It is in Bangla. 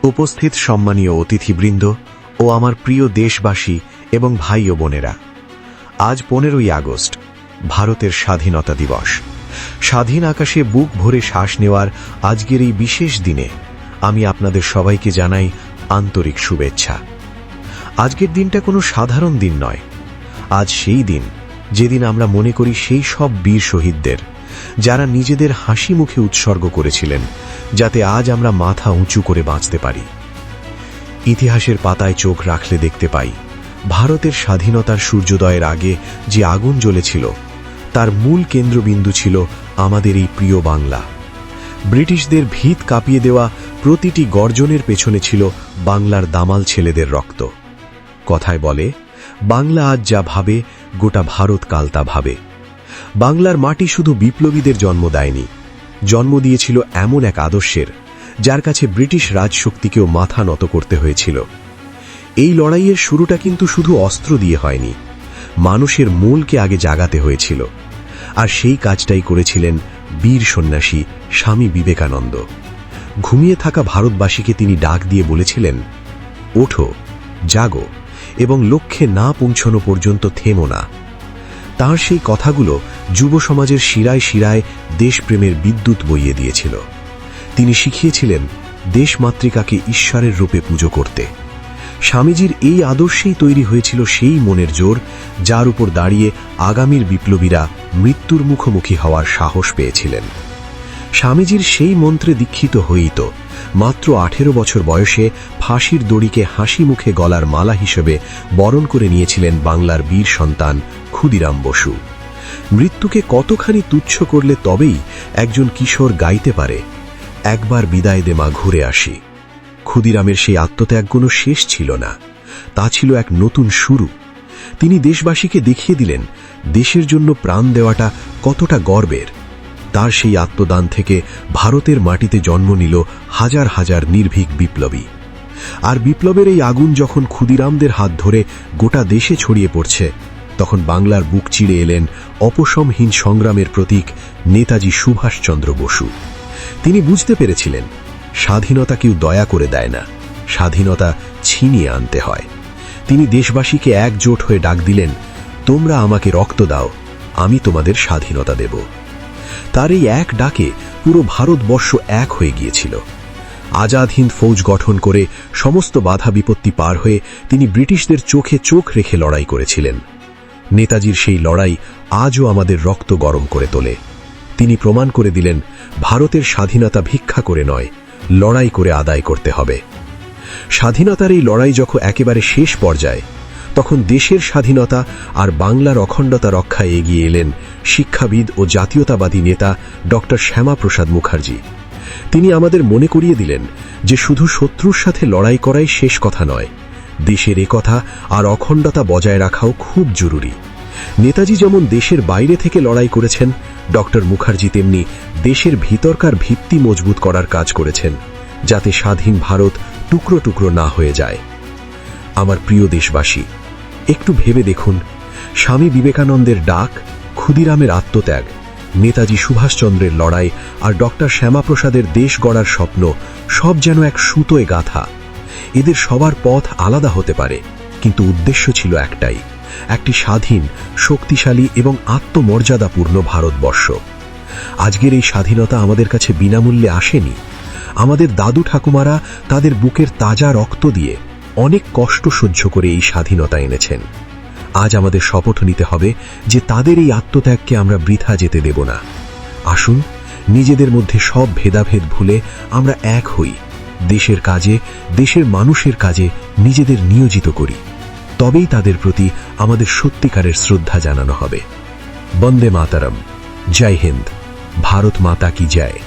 উপস্থিত সম্মানীয় অতিথিবৃন্দ ও আমার প্রিয় দেশবাসী এবং ভাই ও বোনেরা, আজ 15ই আগস্ট, ভারতের স্বাধীনতা দিবস। স্বাধীন আকাশে বুক ভরে শ্বাস নেওয়ার আজকের এই বিশেষ দিনে আমি আপনাদের সবাইকে জানাই আন্তরিক শুভেচ্ছা। আজকের দিনটা কোনো সাধারণ দিন নয়। আজ সেই দিন যেদিন আমরা মনে করি সেই সব বীর শহীদদের, যারা নিজেদের হাসি মুখে উৎসর্গ করেছিলেন যাতে আজ আমরা মাথা উঁচু করে বাঁচতে পারি। ইতিহাসের পাতায় চোখ রাখলে দেখতে পাই, ভারতের স্বাধীনতার সূর্যোদয়ের আগে যে আগুন জ্বলেছিল তার মূল কেন্দ্রবিন্দু ছিল আমাদের এই প্রিয় বাংলা। ব্রিটিশদের ভিত কাঁপিয়ে দেওয়া প্রতিটি গর্জনের পেছনে ছিল বাংলার দামাল ছেলেদের রক্ত। কথায় বলে, বাংলা আজ যা ভাবে গোটা ভারত কাল তা ভাবে। বাংলার মাটি শুধু বিপ্লবীদের জন্ম দেয়নি, জন্ম দিয়েছিল এমন এক আদর্শের যার কাছে ব্রিটিশ রাজশক্তিকেও মাথা নত করতে হয়েছিল। এই লড়াইয়ের শুরুটা কিন্তু শুধু অস্ত্র দিয়ে হয়নি, মানুষের মূলকে আগে জাগাতে হয়েছিল। আর সেই কাজটাই করেছিলেন বীর সন্ন্যাসী স্বামী বিবেকানন্দ। ঘুমিয়ে থাকা ভারতবাসীকে তিনি ডাক দিয়ে বলেছিলেন, ওঠো, জাগো এবং লক্ষ্যে না পৌঁছানো পর্যন্ত থেমো না। তাঁর সেই কথাগুলো যুব সমাজের শিরায় শিরায় দেশপ্রেমের বিদ্যুৎ বইয়ে দিয়েছিল। তিনি শিখিয়েছিলেন দেশমাতৃকাকে ঈশ্বরের রূপে পুজো করতে। স্বামীজির এই আদর্শেই তৈরি হয়েছিল সেই মনের জোর যার উপর দাঁড়িয়ে আগামীর বিপ্লবীরা মৃত্যুর মুখোমুখি হওয়ার সাহস পেয়েছিলেন। স্বামীজির সেই মন্ত্রে দীক্ষিত হয়েই তো মাত্র 18 বছর বয়সে ফাঁসির দড়িকে হাসি মুখে গলার মালা হিসেবে বরণ করে নিয়েছিলেন বাংলার বীর সন্তান ক্ষুদিরাম বসু। মৃত্যুকে কতখানি তুচ্ছ করলে তবেই একজন কিশোর গাইতে পারে, একবার বিদায় দে মা ঘুরে আসি। ক্ষুদিরামের সেই আত্মত্যাগ কোনো শেষ ছিল না, তা ছিল এক নতুন শুরু। তিনি দেশবাসীকে দেখিয়ে দিলেন দেশের জন্য প্রাণ দেওয়াটা কতটা গর্বের। তার সেই আত্মদান থেকে ভারতের মাটিতে জন্ম নিল হাজার হাজার নির্ভীক বিপ্লবী। আর বিপ্লবের এই আগুন যখন ক্ষুদিরামদের হাত ধরে গোটা দেশে ছড়িয়ে পড়ছে, তখন বাংলার বুক চিড়ে এলেন অপশমহীন সংগ্রামের প্রতীক নেতাজি সুভাষচন্দ্র বসু। তিনি বুঝতে পেরেছিলেন, স্বাধীনতা কেউ দয়া করে দেয় না, স্বাধীনতা ছিনিয়ে আনতে হয়। তিনি দেশবাসীকে একজোট হয়ে ডাক দিলেন, তোমরা আমাকে রক্ত দাও, আমি তোমাদের স্বাধীনতা দেব। তার এই এক ডাকে পুরো ভারতবর্ষ এক হয়ে গিয়েছিল। আজাদ হিন্দ ফৌজ গঠন করে সমস্ত বাধা বিপত্তি পার হয়ে তিনি ব্রিটিশদের চোখে চোখ রেখে লড়াই করেছিলেন। নেতাজির সেই লড়াই আজও আমাদের রক্ত গরম করে তোলে। তিনি প্রমাণ করে দিলেন, ভারতের স্বাধীনতা ভিক্ষা করে নয়, লড়াই করে আদায় করতে হবে। স্বাধীনতার এই লড়াই যখন একেবারে শেষ পর্যায়ে, তখন দেশের স্বাধীনতা আর বাংলার অখণ্ডতা রক্ষায় এগিয়ে এলেন শিক্ষাবিদ ও জাতীয়তাবাদী নেতা ডক্টর শ্যামাপ্রসাদ মুখার্জি। তিনি আমাদের মনে করিয়ে দিলেন যে শুধু শত্রুর সাথে লড়াই করাই শেষ কথা নয়, দেশের একতা আর অখণ্ডতা বজায় রাখাও খুব জরুরি। নেতাজি যেমন দেশের বাইরে থেকে লড়াই করেছেন, ডক্টর মুখার্জি তেমনি দেশের ভিতরকার ভিত্তি মজবুত করার কাজ করেছেন, যাতে স্বাধীন ভারত টুকরো টুকরো না হয়ে যায়। আমার প্রিয় দেশবাসী, একটু ভেবে দেখুন, স্বামী বিবেকানন্দের ডাক, ক্ষুদিরামের আত্মত্যাগ, নেতাজি সুভাষচন্দ্রের লড়াই আর ডক্টর শ্যামাপ্রসাদের দেশ গড়ার স্বপ্ন সব যেন এক সুতোয় গাঁথা। এদের সবার পথ আলাদা হতে পারে, কিন্তু উদ্দেশ্য ছিল একটাই, একটি স্বাধীন, শক্তিশালী এবং আত্মমর্যাদাপূর্ণ ভারতবর্ষ। আজকের এই স্বাধীনতা আমাদের কাছে বিনামূল্যে আসেনি। আমাদের দাদু ঠাকুমারা তাদের বুকের তাজা রক্ত দিয়ে অনেক কষ্ট সহ্য করে এই স্বাধীনতা এনেছেন। আজ আমাদের শপথ নিতে হবে যে তাদের এই আত্মত্যাগকে আমরা বৃথা যেতে দেব না। আসুন, নিজেদের মধ্যে সব ভেদাভেদ ভুলে আমরা এক হই, দেশের কাজে, দেশের মানুষের কাজে নিজেদের নিয়োজিত করি। তবেই তাদের প্রতি আমাদের সত্যিকারের শ্রদ্ধা জানানো হবে। বন্দে মাতরম। জয় হিন্দ। ভারত মাতা কি জয়।